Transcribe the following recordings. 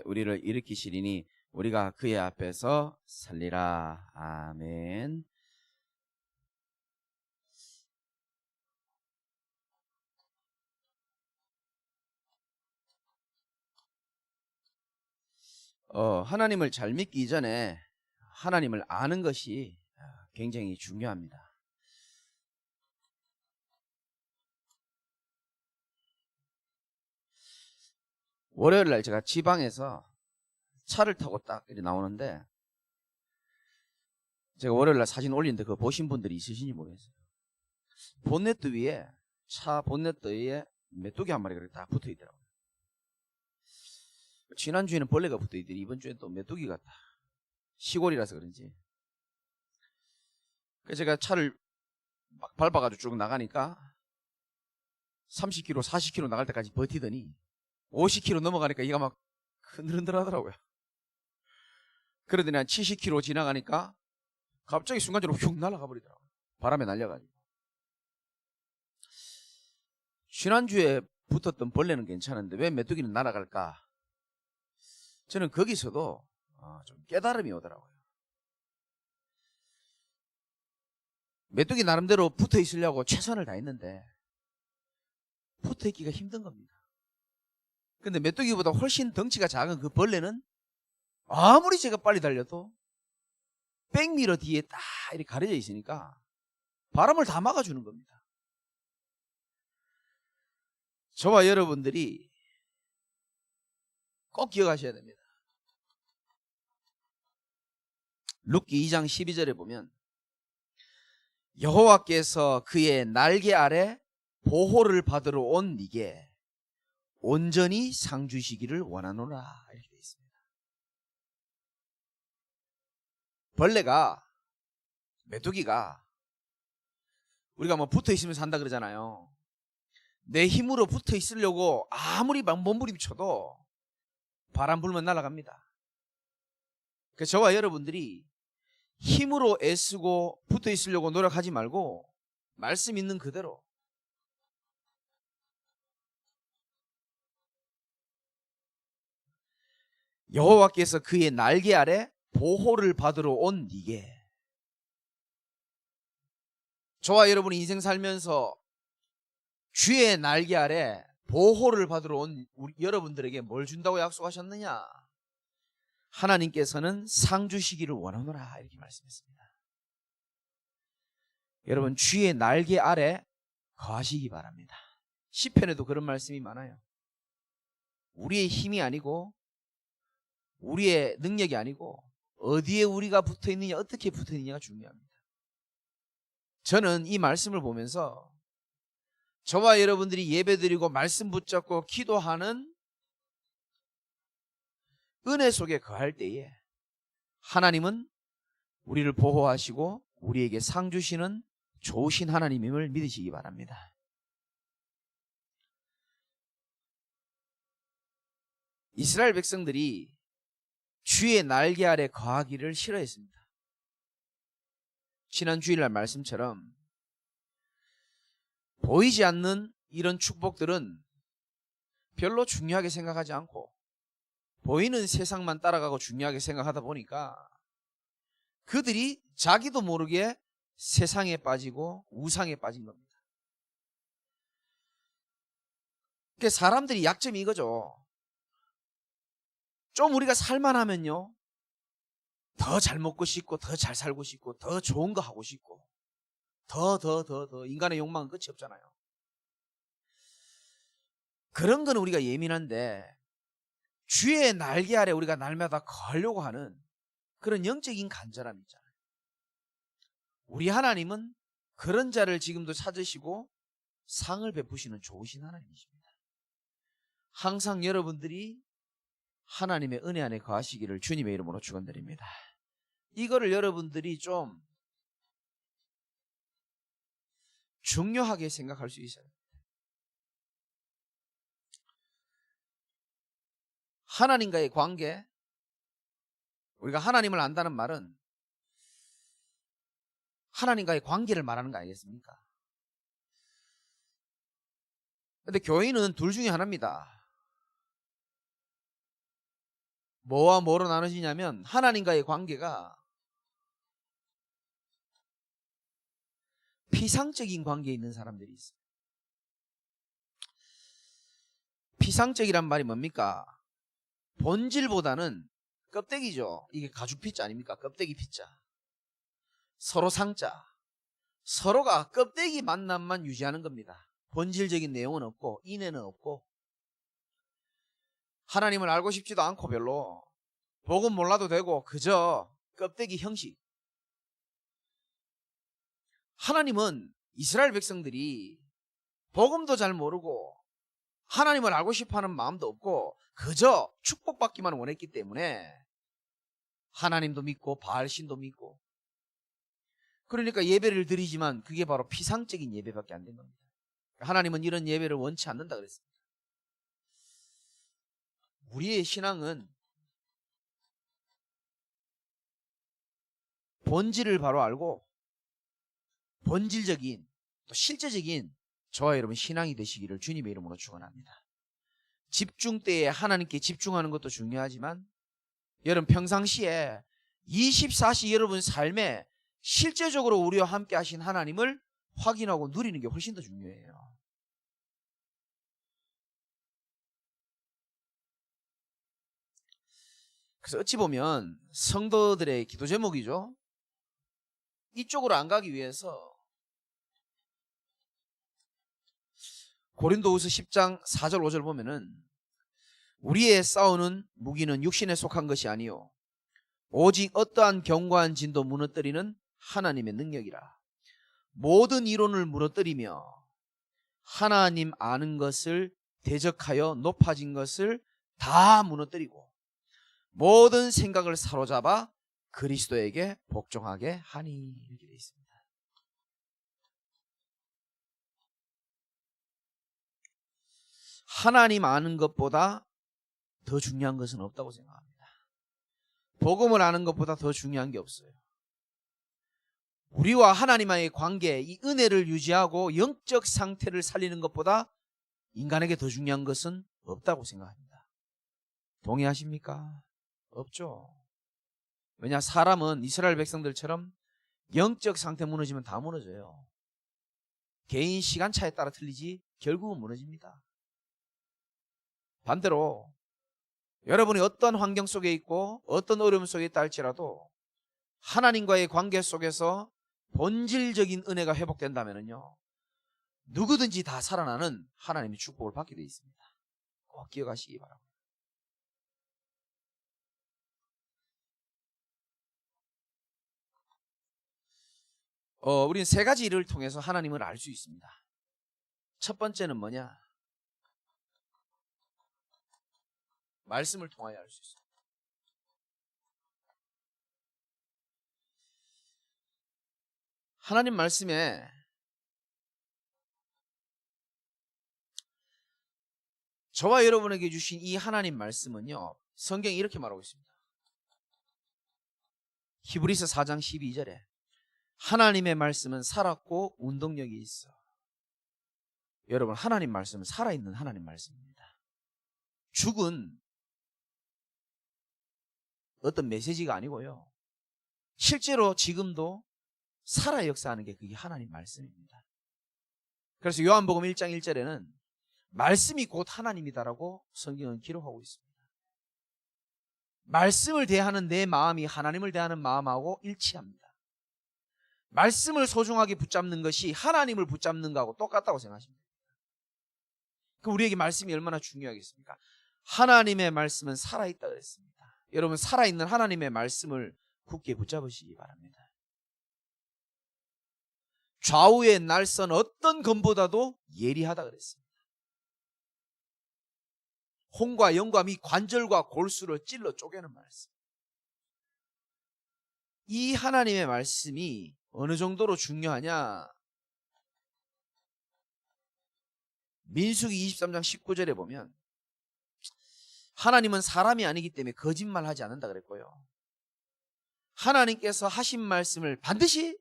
우리를 일으키시리니 우리가 그의 앞에서 살리라. 아멘. 하나님을 잘 믿기 이전에 하나님을 아는 것이 굉장히 중요합니다. 월요일 날 제가 지방에서 차를 타고 딱 이렇게 나오는데, 제가 월요일 날 사진 올리는데 그거 보신 분들이 있으신지 모르겠어요. 본네트 위에, 차 본네트 위에 메뚜기 한 마리가 딱 붙어 있더라고요. 지난주에는 벌레가 붙어 있더니 이번 주엔 또 메뚜기가 딱, 시골이라서 그런지. 그래서 제가 차를 막 밟아가지고 쭉 나가니까 30km, 40km 나갈 때까지 버티더니 50km 넘어가니까 얘가 막 흔들흔들 하더라고요. 그러더니 한 70km 지나가니까 갑자기 순간적으로 휙 날아가 버리더라고요. 바람에 날려가지고. 지난주에 붙었던 벌레는 괜찮은데 왜 메뚜기는 날아갈까? 저는 거기서도 좀 깨달음이 오더라고요. 메뚜기 나름대로 붙어 있으려고 최선을 다했는데 붙어 있기가 힘든 겁니다. 근데 메뚜기보다 훨씬 덩치가 작은 그 벌레는 아무리 제가 빨리 달려도 백미러 뒤에 딱 이렇게 가려져 있으니까 바람을 다 막아주는 겁니다. 저와 여러분들이 꼭 기억하셔야 됩니다. 룻기 2장 12절에 보면 여호와께서 그의 날개 아래 보호를 받으러 온 네게 온전히 상 주시기를 원하노라, 이렇게 되어 있습니다. 벌레가, 메뚜기가 우리가 뭐 붙어 있으면 산다 그러잖아요. 내 힘으로 붙어 있으려고 아무리 몸부림쳐도 바람 불면 날아갑니다. 그래서 저와 여러분들이 힘으로 애쓰고 붙어 있으려고 노력하지 말고 말씀 있는 그대로 여호와께서 그의 날개 아래 보호를 받으러 온 네게, 저와 여러분이 인생 살면서 주의 날개 아래 보호를 받으러 온 여러분들에게 뭘 준다고 약속하셨느냐? 하나님께서는 상 주시기를 원하노라, 이렇게 말씀했습니다. 여러분, 주의 날개 아래 거하시기 바랍니다. 시편에도 그런 말씀이 많아요. 우리의 힘이 아니고 우리의 능력이 아니고 어디에 우리가 붙어 있느냐, 어떻게 붙어 있느냐가 중요합니다. 저는 이 말씀을 보면서 저와 여러분들이 예배드리고 말씀 붙잡고 기도하는 은혜 속에 거할 때에 하나님은 우리를 보호하시고 우리에게 상 주시는 좋으신 하나님임을 믿으시기 바랍니다. 이스라엘 백성들이 주의 날개 아래 거하기를 싫어했습니다. 지난 주일날 말씀처럼 보이지 않는 이런 축복들은 별로 중요하게 생각하지 않고 보이는 세상만 따라가고 중요하게 생각하다 보니까 그들이 자기도 모르게 세상에 빠지고 우상에 빠진 겁니다. 그러니까 사람들이 약점이 이거죠. 좀 우리가 살만하면요, 더 잘 먹고 싶고 더 잘 살고 싶고 더 좋은 거 하고 싶고 더 인간의 욕망은 끝이 없잖아요. 그런 건 우리가 예민한데 주의 날개 아래 우리가 날마다 거하려고 하는 그런 영적인 간절함이 있잖아요. 우리 하나님은 그런 자를 지금도 찾으시고 상을 베푸시는 좋으신 하나님이십니다. 항상 여러분들이 하나님의 은혜 안에 거하시기를 주님의 이름으로 축원드립니다. 이거를 여러분들이 좀 중요하게 생각할 수 있어요. 하나님과의 관계, 우리가 하나님을 안다는 말은 하나님과의 관계를 말하는 거 아니겠습니까? 근데 교인은 둘 중에 하나입니다. 뭐와 뭐로 나눠지냐면 하나님과의 관계가 피상적인 관계에 있는 사람들이 있어요. 피상적이란 말이 뭡니까? 본질보다는 껍데기죠. 이게 가죽 피자 아닙니까? 껍데기 피자. 서로 상자. 서로가 껍데기 만남만 유지하는 겁니다. 본질적인 내용은 없고 인애는 없고 하나님을 알고 싶지도 않고 별로 복음 몰라도 되고 그저 껍데기 형식. 하나님은 이스라엘 백성들이 복음도 잘 모르고 하나님을 알고 싶어하는 마음도 없고 그저 축복받기만 원했기 때문에 하나님도 믿고 바알신도 믿고 그러니까 예배를 드리지만 그게 바로 피상적인 예배밖에 안 된 겁니다. 하나님은 이런 예배를 원치 않는다 그랬습니다. 우리의 신앙은 본질을 바로 알고 본질적인 또 실제적인 저와 여러분 신앙이 되시기를 주님의 이름으로 축원합니다. 집중 때에 하나님께 집중하는 것도 중요하지만 여러분 평상시에 24시 여러분 삶에 실제적으로 우리와 함께 하신 하나님을 확인하고 누리는 게 훨씬 더 중요해요. 그래서 어찌 보면 성도들의 기도 제목이죠. 이쪽으로 안 가기 위해서 고린도후서 10장 4절 5절 보면은 우리의 싸우는 무기는 육신에 속한 것이 아니요 오직 어떠한 견고한 진도 무너뜨리는 하나님의 능력이라. 모든 이론을 무너뜨리며 하나님 아는 것을 대적하여 높아진 것을 다 무너뜨리고 모든 생각을 사로잡아 그리스도에게 복종하게 하니 이렇게 되어 있습니다. 하나님 아는 것보다 더 중요한 것은 없다고 생각합니다. 복음을 아는 것보다 더 중요한 게 없어요. 우리와 하나님과의 관계, 이 은혜를 유지하고 영적 상태를 살리는 것보다 인간에게 더 중요한 것은 없다고 생각합니다. 동의하십니까? 없죠. 왜냐 사람은 이스라엘 백성들처럼 영적 상태 무너지면 다 무너져요. 개인 시간차에 따라 틀리지 결국은 무너집니다. 반대로 여러분이 어떤 환경 속에 있고 어떤 어려움 속에 있다 할지라도 하나님과의 관계 속에서 본질적인 은혜가 회복된다면요 누구든지 다 살아나는 하나님의 축복을 받게 되어 있습니다. 꼭 기억하시기 바랍니다. 우리는 세 가지 일을 통해서 하나님을 알 수 있습니다. 첫 번째는 뭐냐? 말씀을 통하여 알 수 있습니다. 하나님 말씀에 저와 여러분에게 주신 이 하나님 말씀은요 성경이 이렇게 말하고 있습니다. 히브리서 4장 12절에 하나님의 말씀은 살았고 운동력이 있어. 여러분 하나님 말씀은 살아있는 하나님 말씀입니다. 죽은 어떤 메시지가 아니고요 실제로 지금도 살아 역사하는 게 그게 하나님 말씀입니다. 그래서 요한복음 1장 1절에는 말씀이 곧 하나님이다라고 성경은 기록하고 있습니다. 말씀을 대하는 내 마음이 하나님을 대하는 마음하고 일치합니다. 말씀을 소중하게 붙잡는 것이 하나님을 붙잡는 것하고 똑같다고 생각하십니다. 그럼 우리에게 말씀이 얼마나 중요하겠습니까? 하나님의 말씀은 살아있다 그랬습니다. 여러분 살아있는 하나님의 말씀을 굳게 붙잡으시기 바랍니다. 좌우의 날선 어떤 검보다도 예리하다 그랬습니다. 혼과 영과 미 관절과 골수를 찔러 쪼개는 말씀. 이 하나님의 말씀이 어느 정도로 중요하냐? 민수기 23장 19절에 보면 하나님은 사람이 아니기 때문에 거짓말하지 않는다 그랬고요. 하나님께서 하신 말씀을 반드시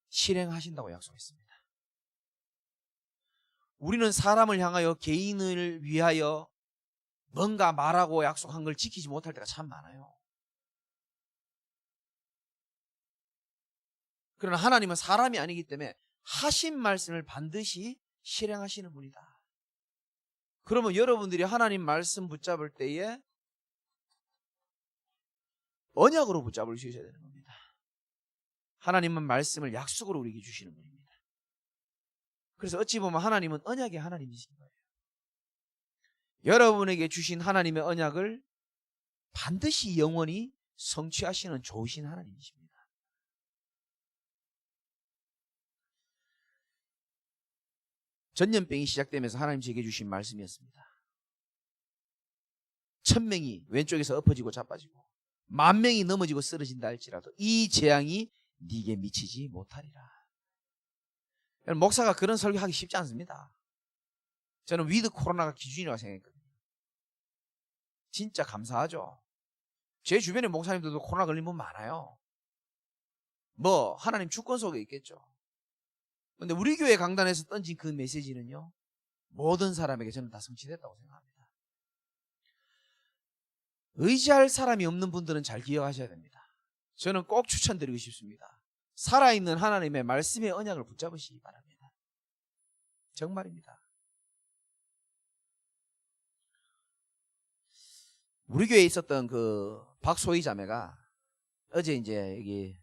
실행하신다고 약속했습니다. 우리는 사람을 향하여 개인을 위하여 뭔가 말하고 약속한 걸 지키지 못할 때가 참 많아요. 그러나 하나님은 사람이 아니기 때문에 하신 말씀을 반드시 실행하시는 분이다. 그러면 여러분들이 하나님 말씀 붙잡을 때에 언약으로 붙잡을 수 있어야 되는 겁니다. 하나님은 말씀을 약속으로 우리에게 주시는 분입니다. 그래서 어찌 보면 하나님은 언약의 하나님이신 거예요. 여러분에게 주신 하나님의 언약을 반드시 영원히 성취하시는 좋으신 하나님이십니다. 전염병이 시작되면서 하나님 제게 주신 말씀이었습니다. 1000명이 왼쪽에서 엎어지고 자빠지고 10,000명이 넘어지고 쓰러진다 할지라도 이 재앙이 네게 미치지 못하리라. 목사가 그런 설교하기 쉽지 않습니다. 저는 위드 코로나가 기준이라고 생각했거든요. 진짜 감사하죠. 제 주변에 목사님들도 코로나 걸린 분 많아요. 뭐 하나님 주권 속에 있겠죠. 그런데 우리 교회 강단에서 던진 그 메시지는요, 모든 사람에게 저는 다 성취됐다고 생각합니다. 의지할 사람이 없는 분들은 잘 기억하셔야 됩니다. 저는 꼭 추천드리고 싶습니다. 살아있는 하나님의 말씀의 언약을 붙잡으시기 바랍니다. 정말입니다. 우리 교회에 있었던 그 박소희 자매가 어제 이제 여기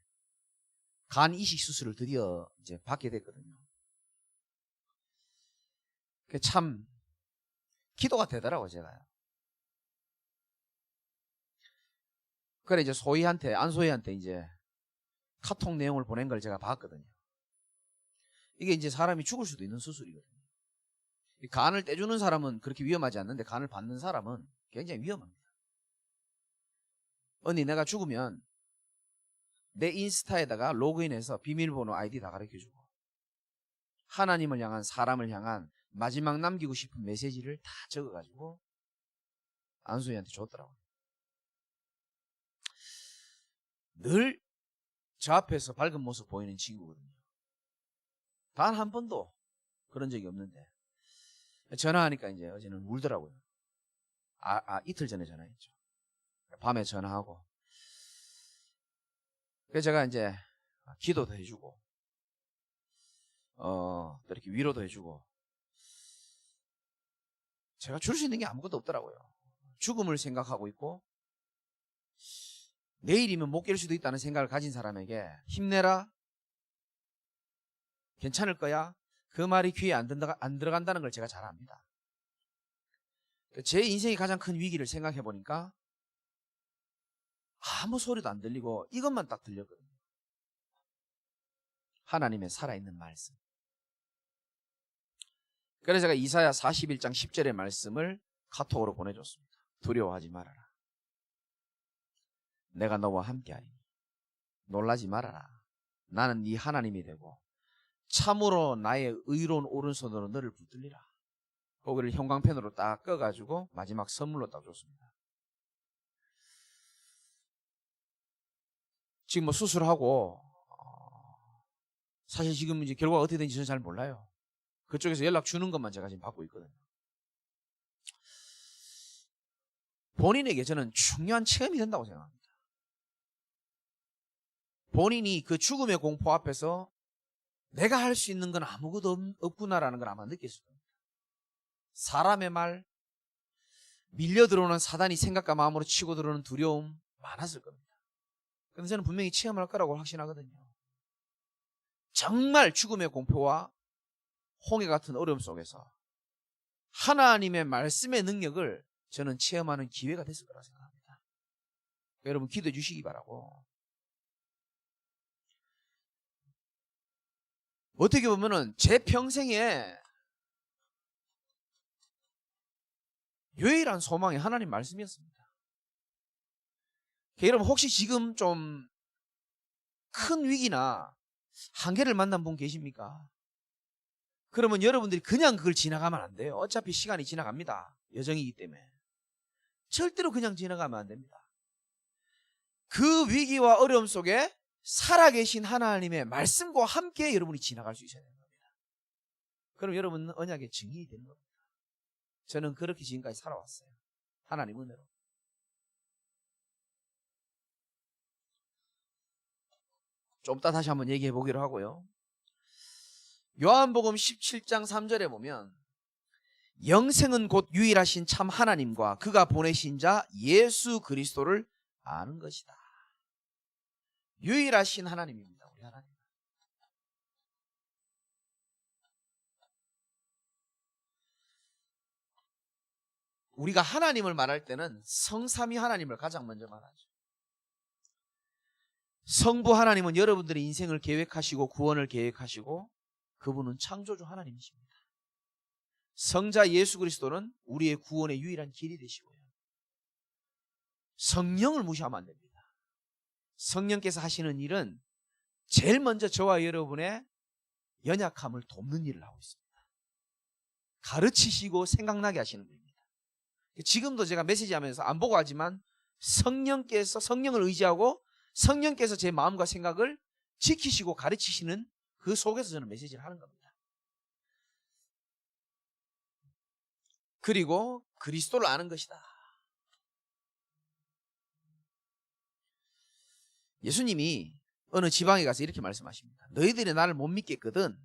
간 이식 수술을 드디어 이제 받게 됐거든요. 참 기도가 되더라고요, 제가요. 그래 이제 안소희한테 이제 카톡 내용을 보낸 걸 제가 봤거든요. 이게 이제 사람이 죽을 수도 있는 수술이거든요. 간을 떼주는 사람은 그렇게 위험하지 않는데 간을 받는 사람은 굉장히 위험합니다. 언니 내가 죽으면 내 인스타에다가 로그인해서 비밀번호 아이디 다 가르쳐주고 하나님을 향한 사람을 향한 마지막 남기고 싶은 메시지를 다 적어가지고 안소희한테 줬더라고요. 늘 저 앞에서 밝은 모습 보이는 친구거든요. 단 한 번도 그런 적이 없는데 전화하니까 이제 어제는 울더라고요. 이틀 전에 전화했죠. 밤에 전화하고 그래서 제가 이제 기도도 해주고 또 이렇게 위로도 해주고 제가 줄 수 있는 게 아무것도 없더라고요. 죽음을 생각하고 있고 내일이면 못 깰 수도 있다는 생각을 가진 사람에게 힘내라, 괜찮을 거야, 그 말이 귀에 안 들어간다는 걸 제가 잘 압니다. 제 인생의 가장 큰 위기를 생각해 보니까 아무 소리도 안 들리고 이것만 딱 들렸거든요. 하나님의 살아있는 말씀. 그래서 제가 이사야 41장 10절의 말씀을 카톡으로 보내줬습니다. 두려워하지 말아라. 내가 너와 함께하리니 놀라지 말아라. 나는 네 하나님이 되고 참으로 나의 의로운 오른손으로 너를 붙들리라. 거기를 형광펜으로 딱 꺼가지고 마지막 선물로 딱 줬습니다. 지금 뭐 수술하고 사실 지금 이제 결과가 어떻게 되는지 저는 잘 몰라요. 그쪽에서 연락 주는 것만 제가 지금 받고 있거든요. 본인에게 저는 중요한 체험이 된다고 생각합니다. 본인이 그 죽음의 공포 앞에서 내가 할 수 있는 건 아무것도 없구나라는 걸 아마 느꼈을 겁니다. 사람의 말, 밀려 들어오는 사단이 생각과 마음으로 치고 들어오는 두려움 많았을 겁니다. 그런데 저는 분명히 체험할 거라고 확신하거든요. 정말 죽음의 공포와 홍해 같은 어려움 속에서 하나님의 말씀의 능력을 저는 체험하는 기회가 됐을 거라고 생각합니다. 여러분 기도해 주시기 바라고. 어떻게 보면은 제 평생에 유일한 소망이 하나님 말씀이었습니다. 여러분 혹시 지금 좀 큰 위기나 한계를 만난 분 계십니까? 그러면 여러분들이 그냥 그걸 지나가면 안 돼요. 어차피 시간이 지나갑니다. 여정이기 때문에. 절대로 그냥 지나가면 안 됩니다. 그 위기와 어려움 속에 살아계신 하나님의 말씀과 함께 여러분이 지나갈 수 있어야 되는 겁니다. 그럼 여러분은 언약의 증인이 되는 겁니다. 저는 그렇게 지금까지 살아왔어요. 하나님 은혜로. 좀 이따 다시 한번 얘기해 보기로 하고요. 요한복음 17장 3절에 보면 영생은 곧 유일하신 참 하나님과 그가 보내신 자 예수 그리스도를 아는 것이다. 유일하신 하나님입니다. 우리 하나님. 우리가 하나님을 말할 때는 성삼위 하나님을 가장 먼저 말하죠. 성부 하나님은 여러분들의 인생을 계획하시고 구원을 계획하시고 그분은 창조주 하나님이십니다. 성자 예수 그리스도는 우리의 구원의 유일한 길이 되시고요. 성령을 무시하면 안 됩니다. 성령께서 하시는 일은 제일 먼저 저와 여러분의 연약함을 돕는 일을 하고 있습니다. 가르치시고 생각나게 하시는 겁니다. 지금도 제가 메시지하면서 안 보고 하지만 성령을 의지하고 성령께서 제 마음과 생각을 지키시고 가르치시는 그 속에서 저는 메시지를 하는 겁니다. 그리고 그리스도를 아는 것이다. 예수님이 어느 지방에 가서 이렇게 말씀하십니다. 너희들이 나를 못 믿겠거든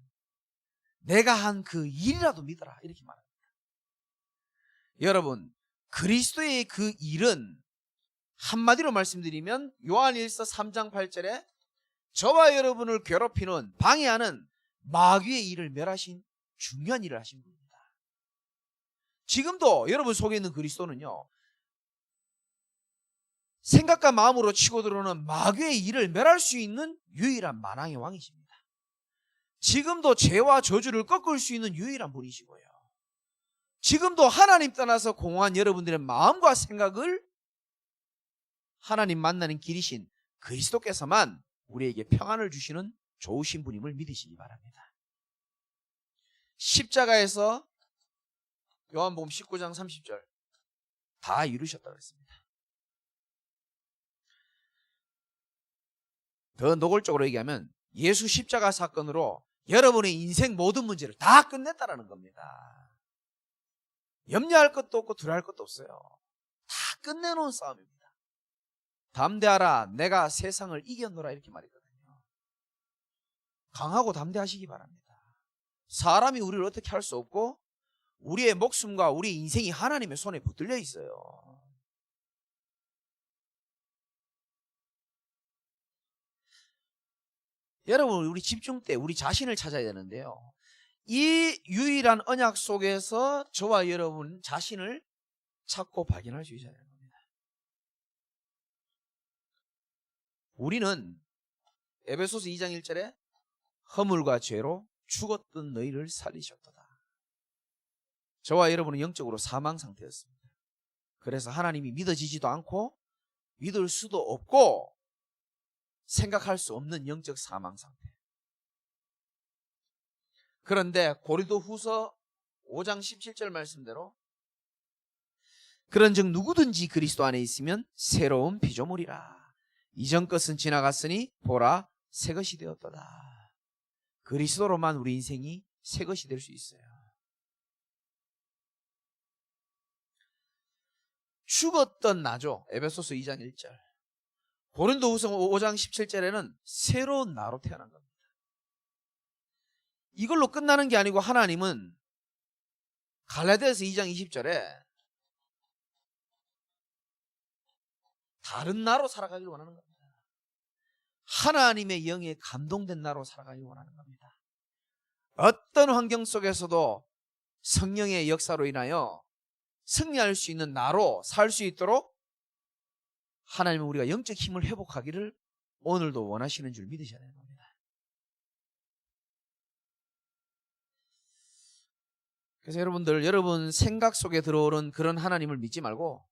내가 한 그 일이라도 믿어라. 이렇게 말합니다. 여러분, 그리스도의 그 일은 한마디로 말씀드리면 요한일서 3장 8절에 저와 여러분을 괴롭히는 방해하는 마귀의 일을 멸하신 중요한 일을 하신 분입니다. 지금도 여러분 속에 있는 그리스도는요, 생각과 마음으로 치고 들어오는 마귀의 일을 멸할 수 있는 유일한 만왕의 왕이십니다. 지금도 죄와 저주를 꺾을 수 있는 유일한 분이시고요. 지금도 하나님 떠나서 공허한 여러분들의 마음과 생각을 하나님 만나는 길이신 그리스도께서만 우리에게 평안을 주시는 좋으신 분임을 믿으시기 바랍니다. 십자가에서 요한복음 19장 30절 다 이루셨다고 했습니다. 더 노골적으로 얘기하면 예수 십자가 사건으로 여러분의 인생 모든 문제를 다 끝냈다라는 겁니다. 염려할 것도 없고 두려워할 것도 없어요. 다 끝내놓은 싸움입니다. 담대하라 내가 세상을 이겼노라 이렇게 말했거든요. 강하고 담대하시기 바랍니다. 사람이 우리를 어떻게 할 수 없고 우리의 목숨과 우리 인생이 하나님의 손에 붙들려 있어요. 여러분, 우리 집중 때 우리 자신을 찾아야 되는데요. 이 유일한 언약 속에서 저와 여러분 자신을 찾고 발견할 수 있어야 됩니다. 우리는 에베소서 2장 1절에 허물과 죄로 죽었던 너희를 살리셨도다. 저와 여러분은 영적으로 사망 상태였습니다. 그래서 하나님이 믿어지지도 않고 믿을 수도 없고 생각할 수 없는 영적 사망 상태. 그런데 고린도후서 5장 17절 말씀대로 그런즉 누구든지 그리스도 안에 있으면 새로운 피조물이라. 이전 것은 지나갔으니 보라 새 것이 되었도다. 그리스도로만 우리 인생이 새 것이 될 수 있어요. 죽었던 나죠. 에베소서 2장 1절. 고린도후서 5장 17절에는 새로운 나로 태어난 겁니다. 이걸로 끝나는 게 아니고 하나님은 갈라디아서 2장 20절에 다른 나로 살아가길 원하는 겁니다. 하나님의 영에 감동된 나로 살아가길 원하는 겁니다. 어떤 환경 속에서도 성령의 역사로 인하여 승리할 수 있는 나로 살 수 있도록 하나님은 우리가 영적 힘을 회복하기를 오늘도 원하시는 줄 믿으셔야 되는 겁니다. 그래서 여러분들, 여러분 생각 속에 들어오는 그런 하나님을 믿지 말고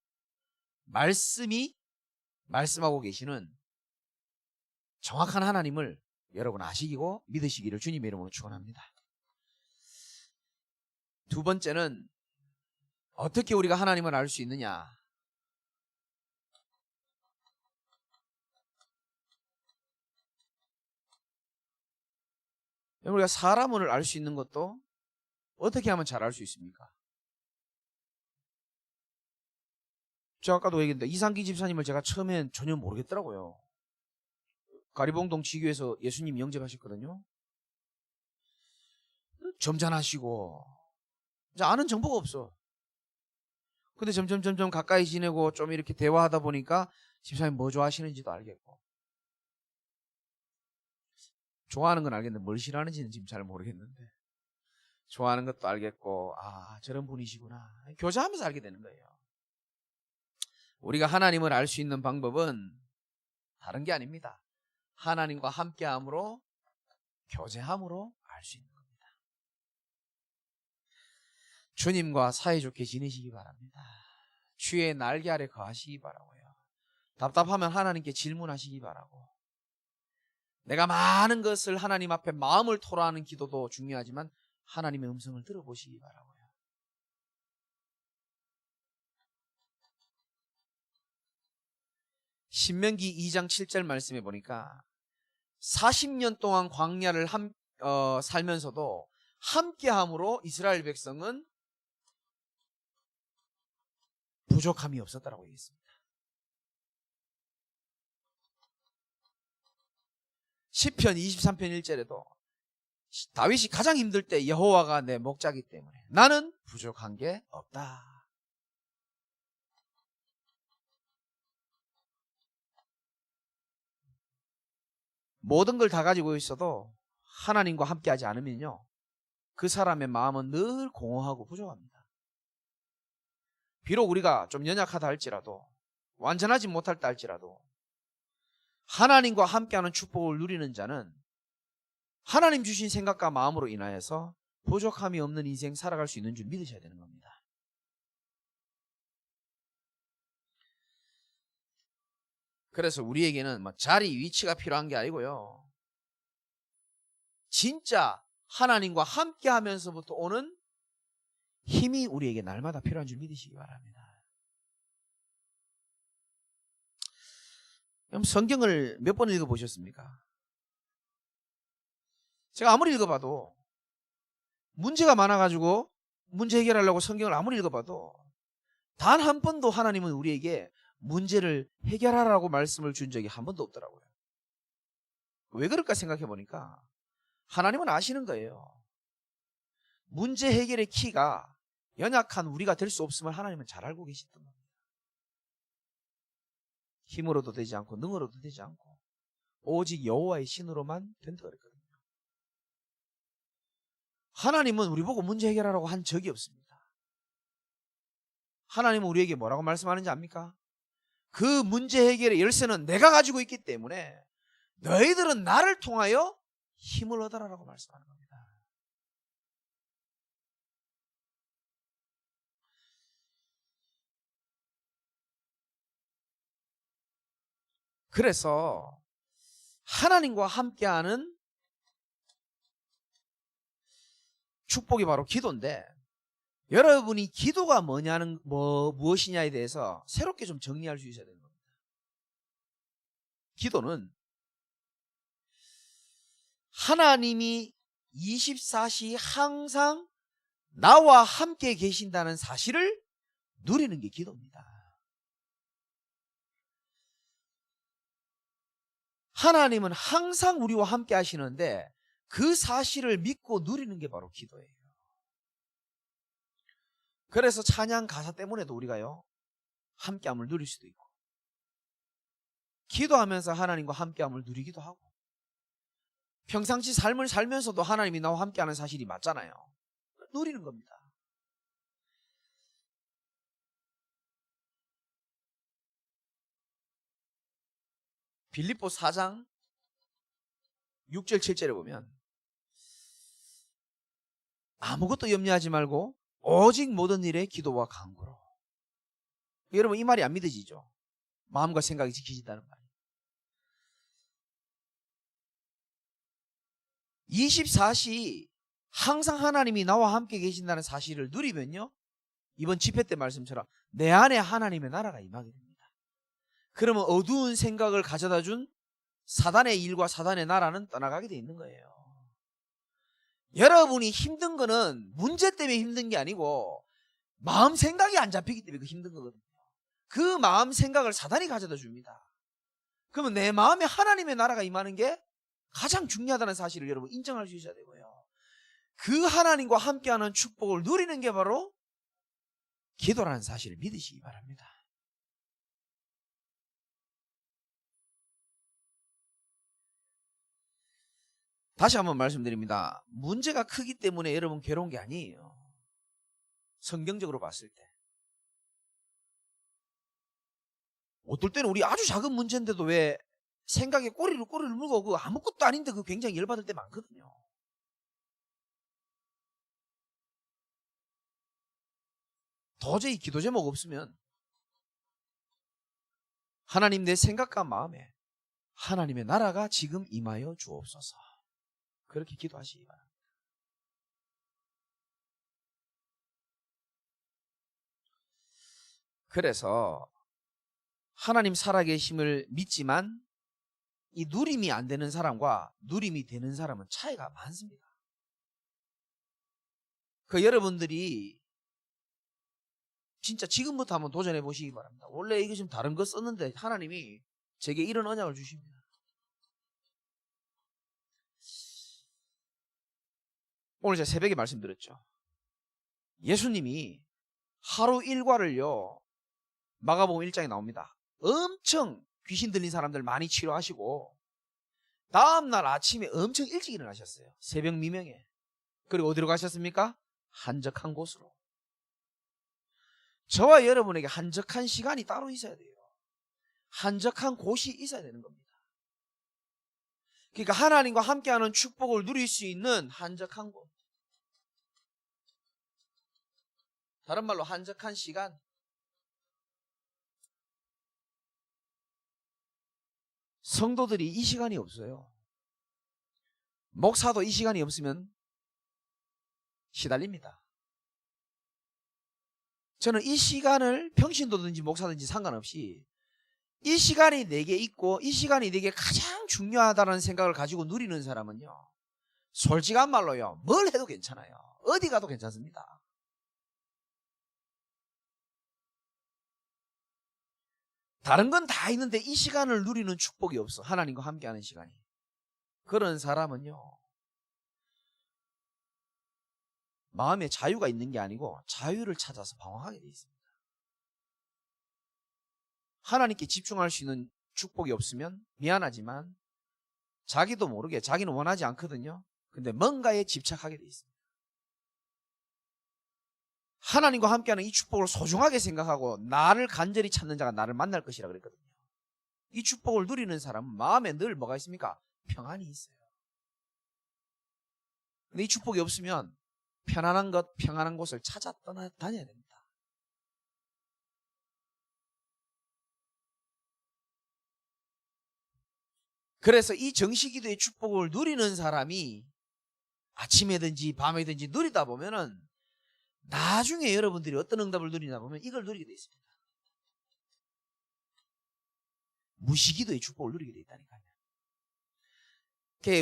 말씀이 말씀하고 계시는 정확한 하나님을 여러분 아시고 믿으시기를 주님의 이름으로 축원합니다. 두 번째는 어떻게 우리가 하나님을 알 수 있느냐? 우리가 사람을 알 수 있는 것도 어떻게 하면 잘 알 수 있습니까? 제가 아까도 얘기했는데 이상기 집사님을 제가 처음엔 전혀 모르겠더라고요. 가리봉동 지교에서 예수님 영접하셨거든요. 점잖하시고 이제 아는 정보가 없어. 근데 점점 가까이 지내고 좀 이렇게 대화하다 보니까 집사님 뭐 좋아하시는지도 알겠고, 좋아하는 건 알겠는데 뭘 싫어하는지는 지금 잘 모르겠는데 좋아하는 것도 알겠고, 아 저런 분이시구나. 교제하면서 알게 되는 거예요. 우리가 하나님을 알 수 있는 방법은 다른 게 아닙니다. 하나님과 함께함으로, 교제함으로 알 수 있는 겁니다. 주님과 사이좋게 지내시기 바랍니다. 주의 날개 아래 거하시기 바라고요. 답답하면 하나님께 질문하시기 바라고, 내가 많은 것을 하나님 앞에 마음을 토로하는 기도도 중요하지만 하나님의 음성을 들어보시기 바라고요. 신명기 2장 7절 말씀해 보니까 40년 동안 광야를 살면서도 함께함으로 이스라엘 백성은 부족함이 없었다라고 얘기했습니다. 시편 23편 1절에도 다윗이 가장 힘들 때 여호와가 내 목자이기 때문에 나는 부족한 게 없다. 모든 걸 다 가지고 있어도 하나님과 함께하지 않으면요, 그 사람의 마음은 늘 공허하고 부족합니다. 비록 우리가 좀 연약하다 할지라도, 완전하지 못할다 할지라도 하나님과 함께하는 축복을 누리는 자는 하나님 주신 생각과 마음으로 인하여서 부족함이 없는 인생 살아갈 수 있는 줄 믿으셔야 되는 겁니다. 그래서 우리에게는 자리, 위치가 필요한 게 아니고요, 진짜 하나님과 함께 하면서부터 오는 힘이 우리에게 날마다 필요한 줄 믿으시기 바랍니다. 그럼 성경을 몇 번 읽어보셨습니까? 제가 아무리 읽어봐도, 문제가 많아가지고 문제 해결하려고 성경을 아무리 읽어봐도 단 한 번도 하나님은 우리에게 문제를 해결하라고 말씀을 준 적이 한 번도 없더라고요. 왜 그럴까 생각해 보니까 하나님은 아시는 거예요. 문제 해결의 키가 연약한 우리가 될 수 없음을 하나님은 잘 알고 계시던 겁니다. 힘으로도 되지 않고 능으로도 되지 않고 오직 여호와의 신으로만 된다 그랬거든요. 하나님은 우리 보고 문제 해결하라고 한 적이 없습니다. 하나님은 우리에게 뭐라고 말씀하는지 압니까? 그 문제 해결의 열쇠는 내가 가지고 있기 때문에 너희들은 나를 통하여 힘을 얻어라라고 말씀하는 겁니다. 그래서 하나님과 함께하는 축복이 바로 기도인데, 여러분이 기도가 무엇이냐에 대해서 새롭게 좀 정리할 수 있어야 되는 겁니다. 기도는 하나님이 24시 항상 나와 함께 계신다는 사실을 누리는 게 기도입니다. 하나님은 항상 우리와 함께 하시는데 그 사실을 믿고 누리는 게 바로 기도예요. 그래서 찬양 가사 때문에도 우리가요, 함께함을 누릴 수도 있고, 기도하면서 하나님과 함께함을 누리기도 하고, 평상시 삶을 살면서도 하나님이 나와 함께하는 사실이 맞잖아요. 누리는 겁니다. 빌립보 4장 6절 7절에 보면 아무것도 염려하지 말고 오직 모든 일에 기도와 간구로. 여러분 이 말이 안 믿어지죠? 마음과 생각이 지키신다는 말이. 24시 항상 하나님이 나와 함께 계신다는 사실을 누리면요, 이번 집회 때 말씀처럼 내 안에 하나님의 나라가 임하게 됩니다. 그러면 어두운 생각을 가져다 준 사단의 일과 사단의 나라는 떠나가게 돼 있는 거예요. 여러분이 힘든 거는 문제 때문에 힘든 게 아니고 마음 생각이 안 잡히기 때문에 그 힘든 거거든요. 그 마음 생각을 사단이 가져다 줍니다. 그러면 내 마음에 하나님의 나라가 임하는 게 가장 중요하다는 사실을 여러분 인정할 수 있어야 되고요. 그 하나님과 함께하는 축복을 누리는 게 바로 기도라는 사실을 믿으시기 바랍니다. 다시 한번 말씀드립니다. 문제가 크기 때문에 여러분 괴로운 게 아니에요. 성경적으로 봤을 때. 어떨 때는 우리 아주 작은 문제인데도 왜 생각에 꼬리를 물고 그 아무것도 아닌데 그 굉장히 열받을 때 많거든요. 도저히 기도 제목 없으면 하나님 내 생각과 마음에 하나님의 나라가 지금 임하여 주옵소서. 그렇게 기도하시기 바랍니다. 그래서 하나님 살아계심을 믿지만 이 누림이 안 되는 사람과 누림이 되는 사람은 차이가 많습니다. 그 여러분들이 진짜 지금부터 한번 도전해 보시기 바랍니다. 원래 이거 좀 다른 거 썼는데 하나님이 제게 이런 언약을 주십니다. 오늘 제가 새벽에 말씀드렸죠. 예수님이 하루 일과를요, 마가복음 1장에 나옵니다. 엄청 귀신 들린 사람들 많이 치료하시고 다음날 아침에 엄청 일찍 일어나셨어요. 새벽 미명에. 그리고 어디로 가셨습니까? 한적한 곳으로. 저와 여러분에게 한적한 시간이 따로 있어야 돼요. 한적한 곳이 있어야 되는 겁니다. 그러니까 하나님과 함께하는 축복을 누릴 수 있는 한적한 곳. 다른 말로 한적한 시간. 성도들이 이 시간이 없어요. 목사도 이 시간이 없으면 시달립니다. 저는 이 시간을 평신도든지 목사든지 상관없이 이 시간이 내게 있고 이 시간이 내게 가장 중요하다는 생각을 가지고 누리는 사람은요, 솔직한 말로요, 뭘 해도 괜찮아요. 어디 가도 괜찮습니다. 다른 건 다 있는데 이 시간을 누리는 축복이 없어. 하나님과 함께하는 시간이. 그런 사람은요, 마음에 자유가 있는 게 아니고 자유를 찾아서 방황하게 돼 있습니다. 하나님께 집중할 수 있는 축복이 없으면 미안하지만 자기도 모르게, 자기는 원하지 않거든요. 근데 뭔가에 집착하게 돼 있습니다. 하나님과 함께하는 이 축복을 소중하게 생각하고 나를 간절히 찾는 자가 나를 만날 것이라 그랬거든요. 이 축복을 누리는 사람은 마음에 늘 뭐가 있습니까? 평안이 있어요. 근데 이 축복이 없으면 편안한 곳을 찾아 다녀야 됩니다. 그래서 이 정시기도의 축복을 누리는 사람이 아침에든지 밤에든지 누리다 보면은 나중에 여러분들이 어떤 응답을 누리나 보면 이걸 누리게 돼 있습니다. 무시기도의 축복을 누리게 돼 있다니까요.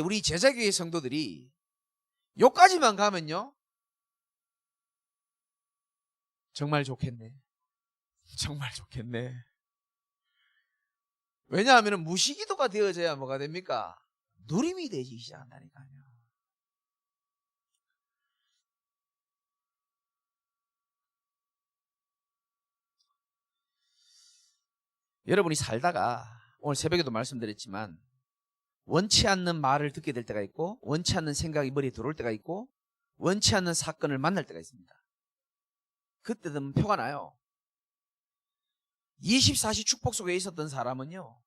우리 제자교회 성도들이 여기까지만 가면요, 정말 좋겠네. 정말 좋겠네. 왜냐하면 무시기도가 되어져야 뭐가 됩니까? 누림이 되기 시작한다니까요. 여러분이 살다가 오늘 새벽에도 말씀드렸지만 원치 않는 말을 듣게 될 때가 있고 원치 않는 생각이 머리에 들어올 때가 있고 원치 않는 사건을 만날 때가 있습니다. 그때는 표가 나요. 24시 축복 속에 있었던 사람은요,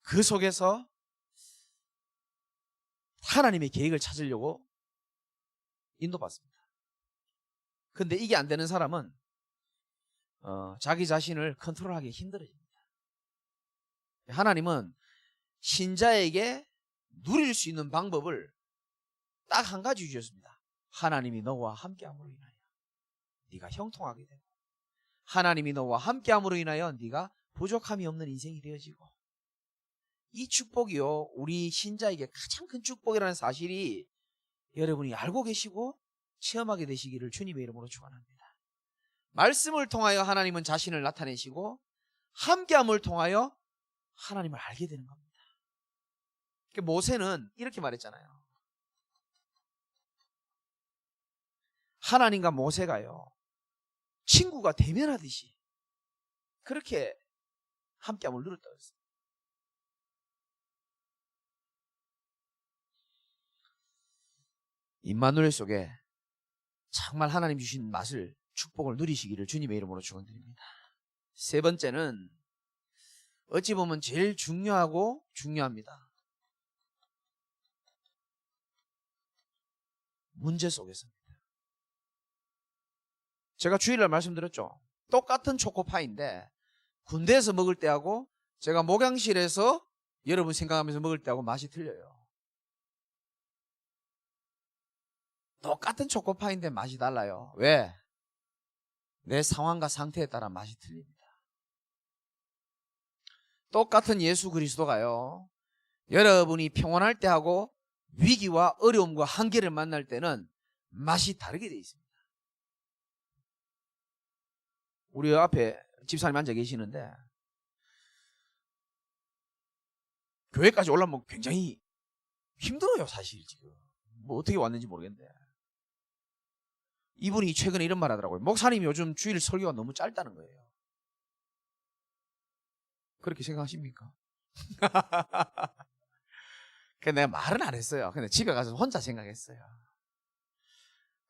그 속에서 하나님의 계획을 찾으려고 인도받습니다. 근데 이게 안 되는 사람은 자기 자신을 컨트롤하기 힘들어집니다. 하나님은 신자에게 누릴 수 있는 방법을 딱 한 가지 주셨습니다. 하나님이 너와 함께함으로 인하여 네가 형통하게 되고 하나님이 너와 함께함으로 인하여 네가 부족함이 없는 인생이 되어지고, 이 축복이요, 우리 신자에게 가장 큰 축복이라는 사실이 여러분이 알고 계시고 체험하게 되시기를 주님의 이름으로 축원합니다. 말씀을 통하여 하나님은 자신을 나타내시고 함께함을 통하여 하나님을 알게 되는 겁니다. 모세는 이렇게 말했잖아요. 하나님과 모세가요, 친구가 대면하듯이 그렇게 함께함을 누렸다고 했어요. 임마누엘 속에 정말 하나님 주신 맛을, 축복을 누리시기를 주님의 이름으로 축원드립니다. 세 번째는 어찌 보면 제일 중요하고 중요합니다. 문제 속에서입니다. 제가 주일날 말씀드렸죠. 똑같은 초코파이인데 군대에서 먹을 때하고 제가 목양실에서 여러분 생각하면서 먹을 때하고 맛이 틀려요. 똑같은 초코파이인데 맛이 달라요. 왜? 내 상황과 상태에 따라 맛이 틀립니다. 똑같은 예수 그리스도가요, 여러분이 평온할 때하고 위기와 어려움과 한계를 만날 때는 맛이 다르게 되어 있습니다. 우리 앞에 집사님 앉아 계시는데 교회까지 올라오면 굉장히 힘들어요. 사실 지금 뭐 어떻게 왔는지 모르겠는데, 이분이 최근에 이런 말 하더라고요. 목사님 요즘 주일 설교가 너무 짧다는 거예요. 그렇게 생각하십니까? 그래서 내가 말은 안 했어요. 근데 집에 가서 혼자 생각했어요.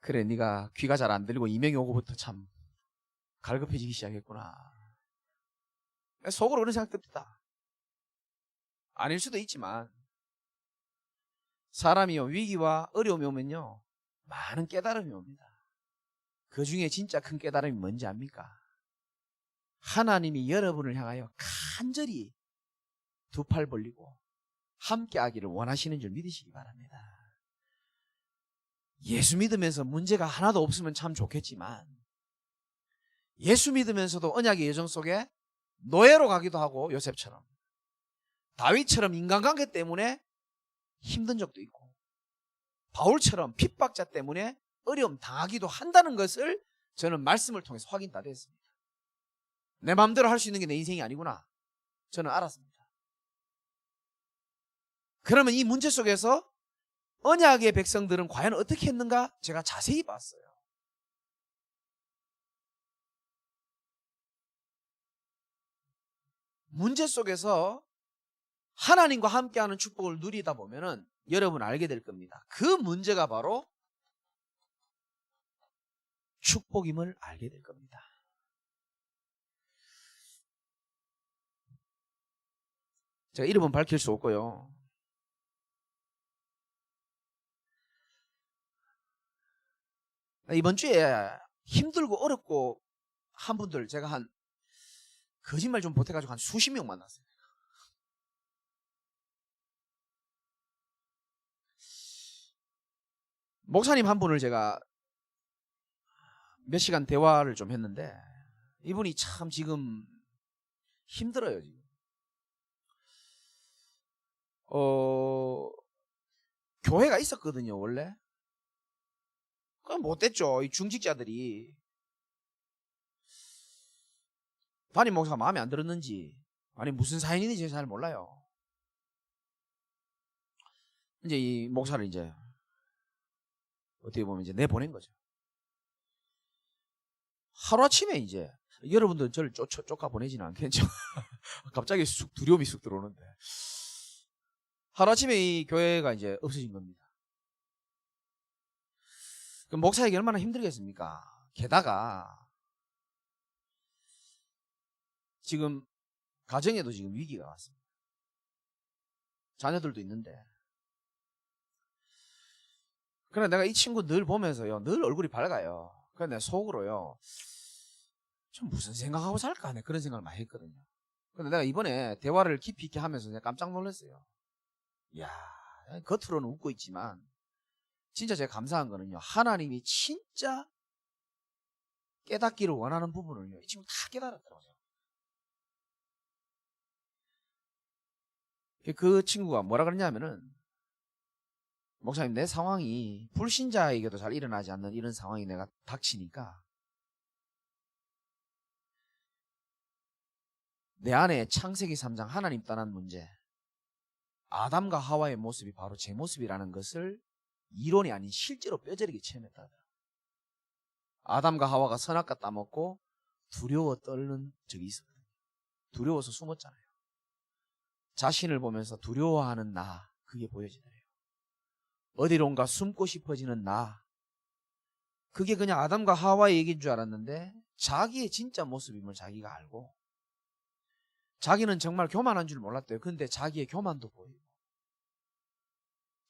그래, 네가 귀가 잘 안 들리고 이명이 오고부터 참 갈급해지기 시작했구나. 속으로 그런 생각 듭니다. 아닐 수도 있지만 사람이요, 위기와 어려움이 오면요 많은 깨달음이 옵니다. 그 중에 진짜 큰 깨달음이 뭔지 압니까? 하나님이 여러분을 향하여 간절히 두 팔 벌리고 함께하기를 원하시는 줄 믿으시기 바랍니다. 예수 믿으면서 문제가 하나도 없으면 참 좋겠지만, 예수 믿으면서도 언약의 여정 속에 노예로 가기도 하고, 요셉처럼 다윗처럼 인간관계 때문에 힘든 적도 있고, 바울처럼 핍박자 때문에 어려움 당하기도 한다는 것을 저는 말씀을 통해서 확인 다 됐습니다. 내 마음대로 할 수 있는 게 내 인생이 아니구나, 저는 알았습니다. 그러면 이 문제 속에서 언약의 백성들은 과연 어떻게 했는가 제가 자세히 봤어요. 문제 속에서 하나님과 함께하는 축복을 누리다 보면은 여러분 알게 될 겁니다. 그 문제가 바로 축복임을 알게 될 겁니다. 제가 이름은 밝힐 수 없고요, 이번 주에 힘들고 어렵고 한 분들 제가 한, 거짓말 좀 보태가지고 한 수십 명 만났어요. 목사님 한 분을 제가 몇 시간 대화를 좀 했는데 이분이 참 지금 힘들어요. 지금 교회가 있었거든요 원래. 그건 못됐죠. 이 중직자들이 담임 목사가 마음에 안 들었는지, 아니 무슨 사연인지 잘 몰라요. 이제 이 목사를 이제 어떻게 보면 이제 내보낸 거죠. 하루아침에 이제 여러분들 저를 쫓아 보내지는 않겠죠. 갑자기 두려움이 쑥 들어오는데, 하루아침에 이 교회가 이제 없어진 겁니다. 그럼 목사에게 얼마나 힘들겠습니까? 게다가 지금 가정에도 지금 위기가 왔습니다. 자녀들도 있는데. 그래, 내가 이 친구 늘 보면서요, 늘 얼굴이 밝아요. 그래, 내 속으로요, 좀 무슨 생각하고 살까 하네, 그런 생각을 많이 했거든요. 근데 내가 이번에 대화를 깊이 있게 하면서 내가 깜짝 놀랐어요. 이야, 겉으로는 웃고 있지만 진짜 제가 감사한 거는요, 하나님이 진짜 깨닫기를 원하는 부분을요, 이 친구 다 깨달았더라고요. 그 친구가 뭐라 그러냐면은, 목사님, 내 상황이 불신자에게도 잘 일어나지 않는 이런 상황이 내가 닥치니까 내 안에 창세기 3장 하나님 떠난 문제, 아담과 하와의 모습이 바로 제 모습이라는 것을 이론이 아닌 실제로 뼈저리게 체험했다. 아담과 하와가 선악과 따먹고 두려워 떨는 적이 있었거든요. 두려워서 숨었잖아요. 자신을 보면서 두려워하는 나, 그게 보여지더래요. 어디론가 숨고 싶어지는 나, 그게 그냥 아담과 하와의 얘기인 줄 알았는데 자기의 진짜 모습임을 자기가 알고, 자기는 정말 교만한 줄 몰랐대요. 근데 자기의 교만도 보이고,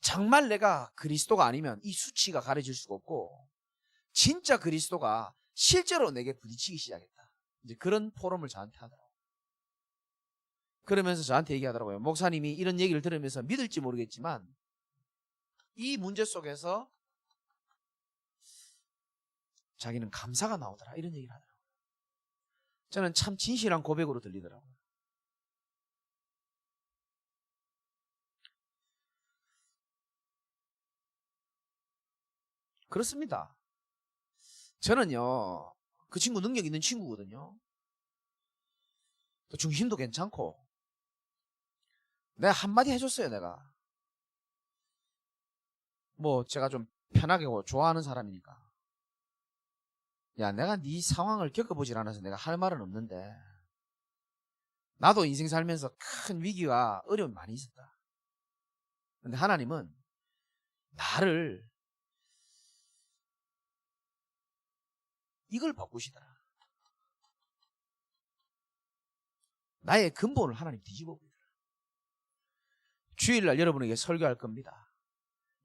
정말 내가 그리스도가 아니면 이 수치가 가려질 수가 없고 진짜 그리스도가 실제로 내게 부딪히기 시작했다. 이제 그런 포럼을 저한테 하더라고요. 그러면서 저한테 얘기하더라고요. 목사님이 이런 얘기를 들으면서 믿을지 모르겠지만 이 문제 속에서 자기는 감사가 나오더라, 이런 얘기를 하더라고요. 저는 참 진실한 고백으로 들리더라고요. 그렇습니다. 저는요, 그 친구 능력 있는 친구거든요. 또 중심도 괜찮고, 내가 한마디 해줬어요. 내가 뭐 제가 좀 편하게 좋아하는 사람이니까, 야, 내가 네 상황을 겪어보질 않아서 내가 할 말은 없는데 나도 인생 살면서 큰 위기와 어려움이 많이 있었다. 근데 하나님은 나를 이걸 바꾸시더라. 나의 근본을 하나님 뒤집어 버리더라. 주일날 여러분에게 설교할 겁니다.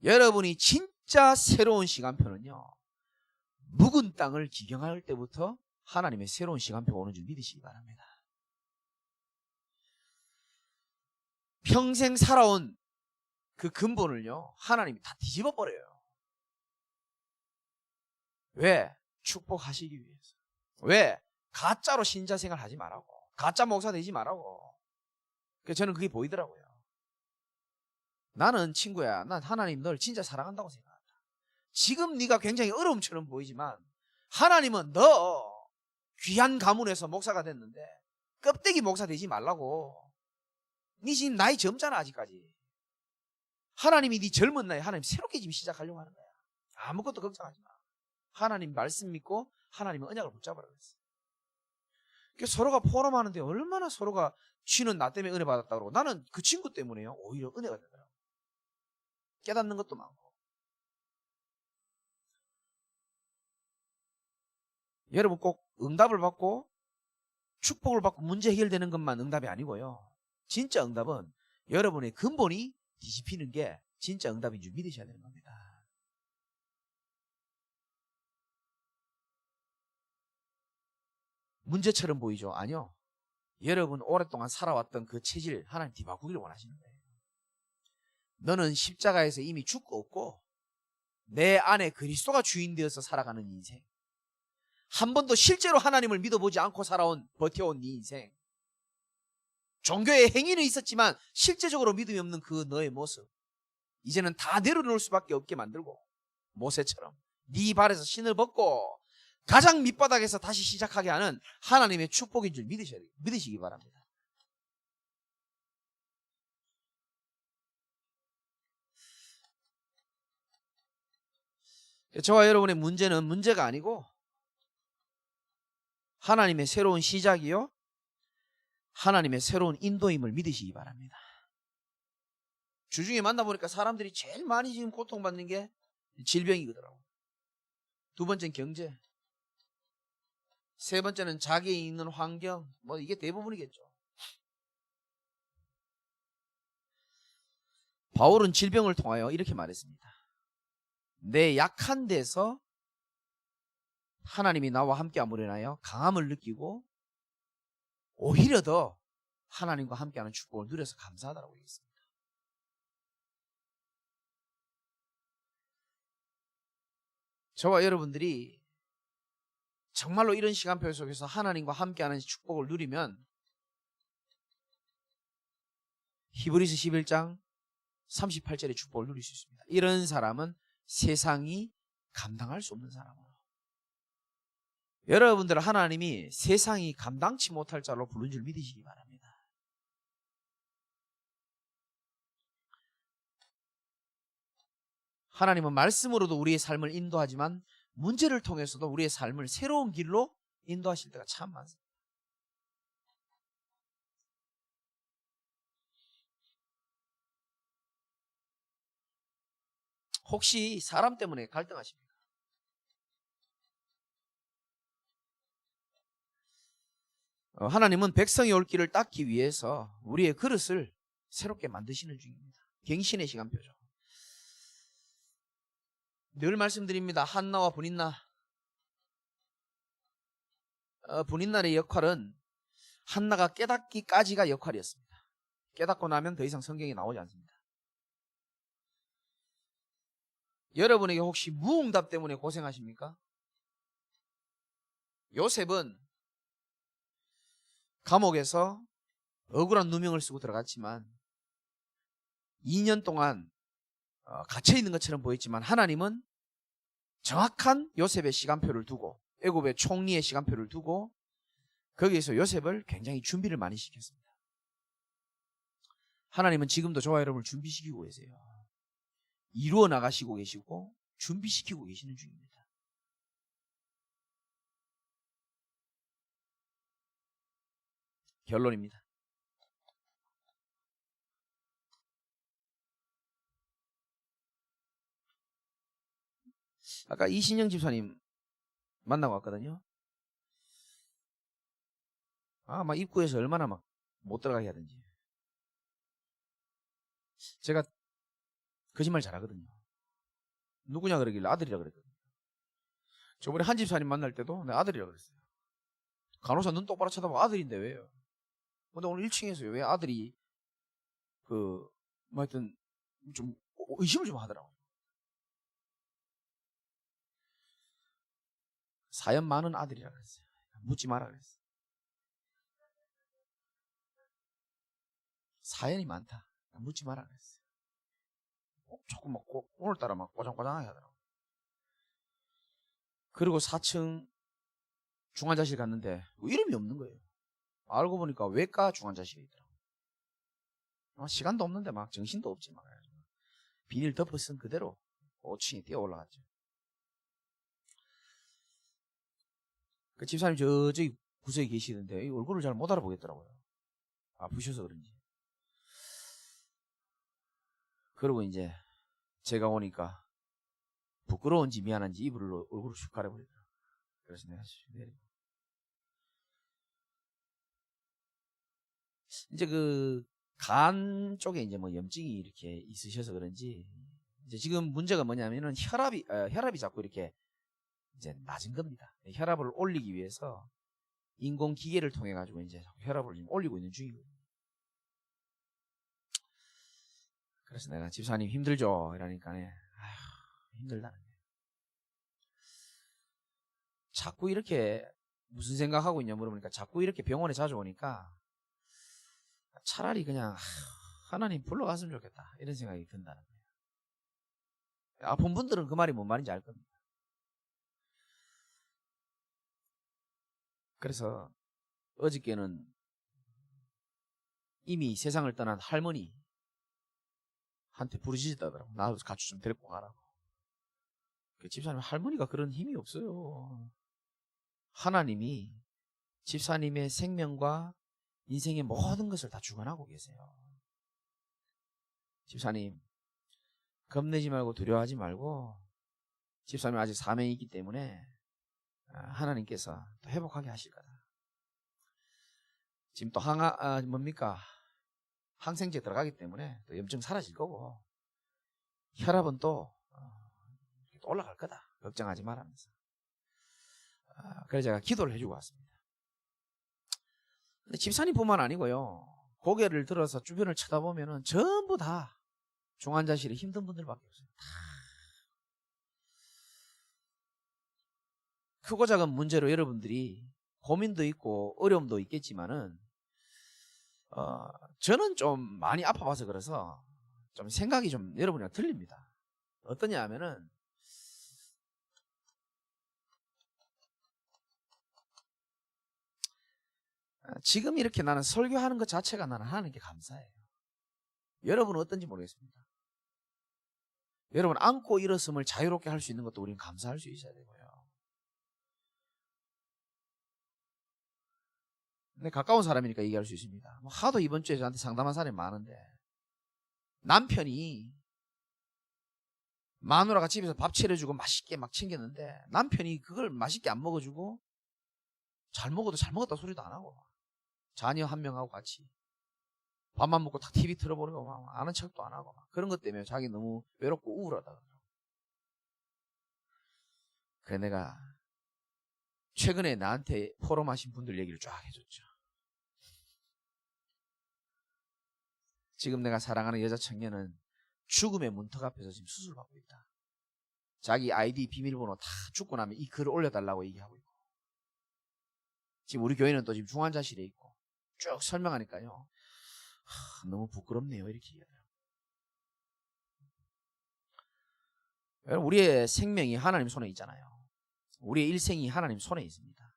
여러분이 진짜 새로운 시간표는요, 묵은 땅을 기경할 때부터 하나님의 새로운 시간표가 오는 줄 믿으시기 바랍니다. 평생 살아온 그 근본을요, 하나님이 다 뒤집어 버려요. 왜? 축복하시기 위해서. 왜? 가짜로 신자 생활 하지 말라고, 가짜 목사 되지 말라고. 그래서 저는 그게 보이더라고요. 나는 친구야, 난 하나님 널 진짜 사랑한다고 생각한다. 지금 네가 굉장히 어려움처럼 보이지만 하나님은 너 귀한 가문에서 목사가 됐는데 껍데기 목사 되지 말라고. 네 지금 나이 젊잖아. 아직까지 하나님이 네 젊은 나이에 하나님 새롭게 지금 시작하려고 하는 거야. 아무것도 걱정하지 마. 하나님 말씀 믿고 하나님의 언약을 붙잡으라 그랬어. 그러니까 서로가 포럼하는데 얼마나 서로가 쥐는 나 때문에 은혜 받았다고 그러고, 나는 그 친구 때문에요 오히려 은혜가 되더라고. 깨닫는 것도 많고. 여러분 꼭 응답을 받고 축복을 받고 문제 해결되는 것만 응답이 아니고요, 진짜 응답은 여러분의 근본이 뒤집히는 게 진짜 응답인 줄 믿으셔야 되는 겁니다. 문제처럼 보이죠? 아니요. 여러분 오랫동안 살아왔던 그 체질 하나님 뒤바꾸기를 원하시는 거예요. 너는 십자가에서 이미 죽고 없고 내 안에 그리스도가 주인 되어서 살아가는 인생, 한 번도 실제로 하나님을 믿어보지 않고 살아온, 버텨온 네 인생, 종교의 행위는 있었지만 실제적으로 믿음이 없는 그 너의 모습, 이제는 다 내려놓을 수밖에 없게 만들고, 모세처럼 네 발에서 신을 벗고 가장 밑바닥에서 다시 시작하게 하는 하나님의 축복인 줄 믿으시기 바랍니다. 저와 여러분의 문제는 문제가 아니고 하나님의 새로운 시작이요, 하나님의 새로운 인도임을 믿으시기 바랍니다. 주중에 만나보니까 사람들이 제일 많이 지금 고통받는 게 질병이거든요. 두 번째는 경제, 세 번째는 자기에 있는 환경, 뭐 이게 대부분이겠죠. 바울은 질병을 통하여 이렇게 말했습니다. 내 약한 데서 하나님이 나와 함께 함으로 인하여 강함을 느끼고 오히려 더 하나님과 함께하는 축복을 누려서 감사하다고 얘기했습니다. 저와 여러분들이 정말로 이런 시간표 속에서 하나님과 함께하는 축복을 누리면 히브리서 11장 38절의 축복을 누릴 수 있습니다. 이런 사람은 세상이 감당할 수 없는 사람으로. 여러분들 하나님이 세상이 감당치 못할 자로 부른 줄 믿으시기 바랍니다. 하나님은 말씀으로도 우리의 삶을 인도하지만 문제를 통해서도 우리의 삶을 새로운 길로 인도하실 때가 참 많습니다. 혹시 사람 때문에 갈등하십니까? 하나님은 백성이 올 길을 닦기 위해서 우리의 그릇을 새롭게 만드시는 중입니다. 갱신의 시간표죠. 늘 말씀드립니다. 한나와 분인나. 분인나의 역할은 한나가 깨닫기까지가 역할이었습니다. 깨닫고 나면 더 이상 성경에 나오지 않습니다. 여러분에게 혹시 무응답 때문에 고생하십니까? 요셉은 감옥에서 억울한 누명을 쓰고 들어갔지만 2년 동안 갇혀 있는 것처럼 보였지만 하나님은 정확한 요셉의 시간표를 두고 애굽의 총리의 시간표를 두고 거기에서 요셉을 굉장히 준비를 많이 시켰습니다. 하나님은 지금도 저와 여러분을 준비시키고 계세요. 이루어 나가시고 계시고 준비시키고 계시는 중입니다. 결론입니다. 아까 이신영 집사님 만나고 왔거든요. 막 입구에서 얼마나 막 못 들어가게 하든지. 제가 거짓말 잘하거든요. 누구냐 그러길래 아들이라 그랬거든요. 저번에 한 집사님 만날 때도 내 아들이라 그랬어요. 간호사 눈 똑바로 쳐다보고 아들인데 왜요? 근데 오늘 1층에서 왜 아들이 하여튼 좀 의심을 좀 하더라고요. 사연 많은 아들이라 그랬어요. 묻지 마라 그랬어요. 사연이 많다. 묻지 마라 그랬어요. 조금 막 오늘따라 막 꼬장꼬장하게 하더라고요. 그리고 4층 중환자실 갔는데 이름이 없는 거예요. 알고 보니까 외과 중환자실에 있더라고요. 시간도 없는데 막 정신도 없지 막 비닐 덮어 쓴 그대로 5층에 뛰어 올라갔죠. 그 집사님 저기 구석에 계시는데 얼굴을 잘 못 알아보겠더라고요. 아프셔서 그런지. 그리고 이제 제가 오니까 부끄러운지 미안한지 이불로 얼굴을 슉 가려버리더라고요. 그래서 내가 내리고. 이제 간 쪽에 이제 뭐 염증이 이렇게 있으셔서 그런지 이제 지금 문제가 뭐냐면은 혈압이 자꾸 이렇게 이제 낮은 겁니다. 혈압을 올리기 위해서 인공 기계를 통해 가지고 이제 혈압을 지금 올리고 있는 중이거든요. 그래서 내가 집사님 힘들죠 이러니까 힘들다는 거예요. 자꾸 이렇게 무슨 생각하고 있냐 물어보니까 자꾸 이렇게 병원에 자주 오니까 차라리 그냥 하나님 불러갔으면 좋겠다 이런 생각이 든다는 거예요. 아픈 분들은 그 말이 뭔 말인지 알 겁니다. 그래서 어저께는 이미 세상을 떠난 할머니 한테 부르짖었다더라고. 나도 같이 좀 데리고 가라고. 그 집사님 할머니가 그런 힘이 없어요. 하나님이 집사님의 생명과 인생의 모든 것을 다 주관하고 계세요. 집사님 겁내지 말고 두려워하지 말고 집사님 아직 사명이 있기 때문에 하나님께서 또 회복하게 하실 거다. 지금 또 항생제 들어가기 때문에 또 염증 사라질 거고 혈압은 또 올라갈 거다. 걱정하지 말라면서. 그래서 제가 기도를 해주고 왔습니다. 근데 집사님뿐만 아니고요. 고개를 들어서 주변을 쳐다보면은 전부 다 중환자실에 힘든 분들밖에 없어요. 크고 작은 문제로 여러분들이 고민도 있고 어려움도 있겠지만은 저는 좀 많이 아파봐서 그래서 좀 생각이 좀 여러분이랑 틀립니다. 어떠냐 하면은 지금 이렇게 나는 설교하는 것 자체가 나는 하나님께 감사해요. 여러분은 어떤지 모르겠습니다. 여러분 안고 일었음을 자유롭게 할 수 있는 것도 우리는 감사할 수 있어야 되고요. 근데 가까운 사람이니까 얘기할 수 있습니다. 하도 이번 주에 저한테 상담한 사람이 많은데 남편이 마누라가 집에서 밥 차려주고 맛있게 막 챙겼는데 남편이 그걸 맛있게 안 먹어주고 잘 먹어도 잘 먹었다 소리도 안 하고 자녀 한 명하고 같이 밥만 먹고 딱 TV 틀어버리고 막 아는 척도 안 하고 막 그런 것 때문에 자기 너무 외롭고 우울하다. 그래 내가 최근에 나한테 포럼하신 분들 얘기를 쫙 해줬죠. 지금 내가 사랑하는 여자 청년은 죽음의 문턱 앞에서 지금 수술받고 있다. 자기 아이디 비밀번호 다 죽고 나면 이 글을 올려달라고 얘기하고 있고 지금 우리 교회는 또 지금 중환자실에 있고 쭉 설명하니까요. 너무 부끄럽네요 이렇게 얘기하더라고요. 여러분 우리의 생명이 하나님 손에 있잖아요. 우리의 일생이 하나님 손에 있습니다.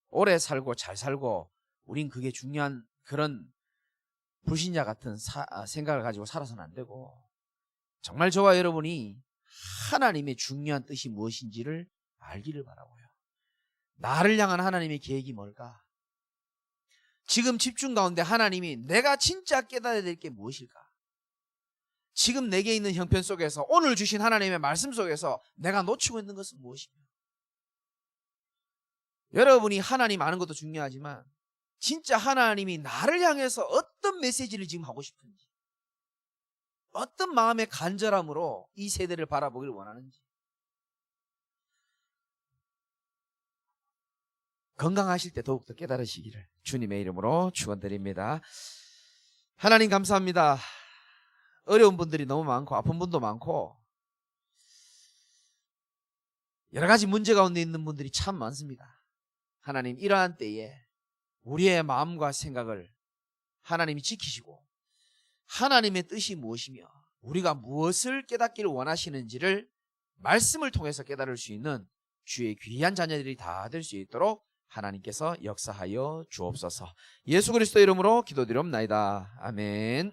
오래 살고 잘 살고 우린 그게 중요한 그런 불신자 같은 생각을 가지고 살아서는 안 되고 정말 저와 여러분이 하나님의 중요한 뜻이 무엇인지를 알기를 바라고요. 나를 향한 하나님의 계획이 뭘까? 지금 집중 가운데 하나님이 내가 진짜 깨달아야 될 게 무엇일까? 지금 내게 있는 형편 속에서 오늘 주신 하나님의 말씀 속에서 내가 놓치고 있는 것은 무엇인가? 여러분이 하나님 아는 것도 중요하지만 진짜 하나님이 나를 향해서 어떤 메시지를 지금 하고 싶은지 어떤 마음의 간절함으로 이 세대를 바라보기를 원하는지 건강하실 때 더욱더 깨달으시기를 주님의 이름으로 축원드립니다. 하나님 감사합니다. 어려운 분들이 너무 많고 아픈 분도 많고 여러 가지 문제 가운데 있는 분들이 참 많습니다. 하나님 이러한 때에 우리의 마음과 생각을 하나님이 지키시고 하나님의 뜻이 무엇이며 우리가 무엇을 깨닫기를 원하시는지를 말씀을 통해서 깨달을 수 있는 주의 귀한 자녀들이 다 될 수 있도록 하나님께서 역사하여 주옵소서. 예수 그리스도 이름으로 기도드리옵나이다. 아멘.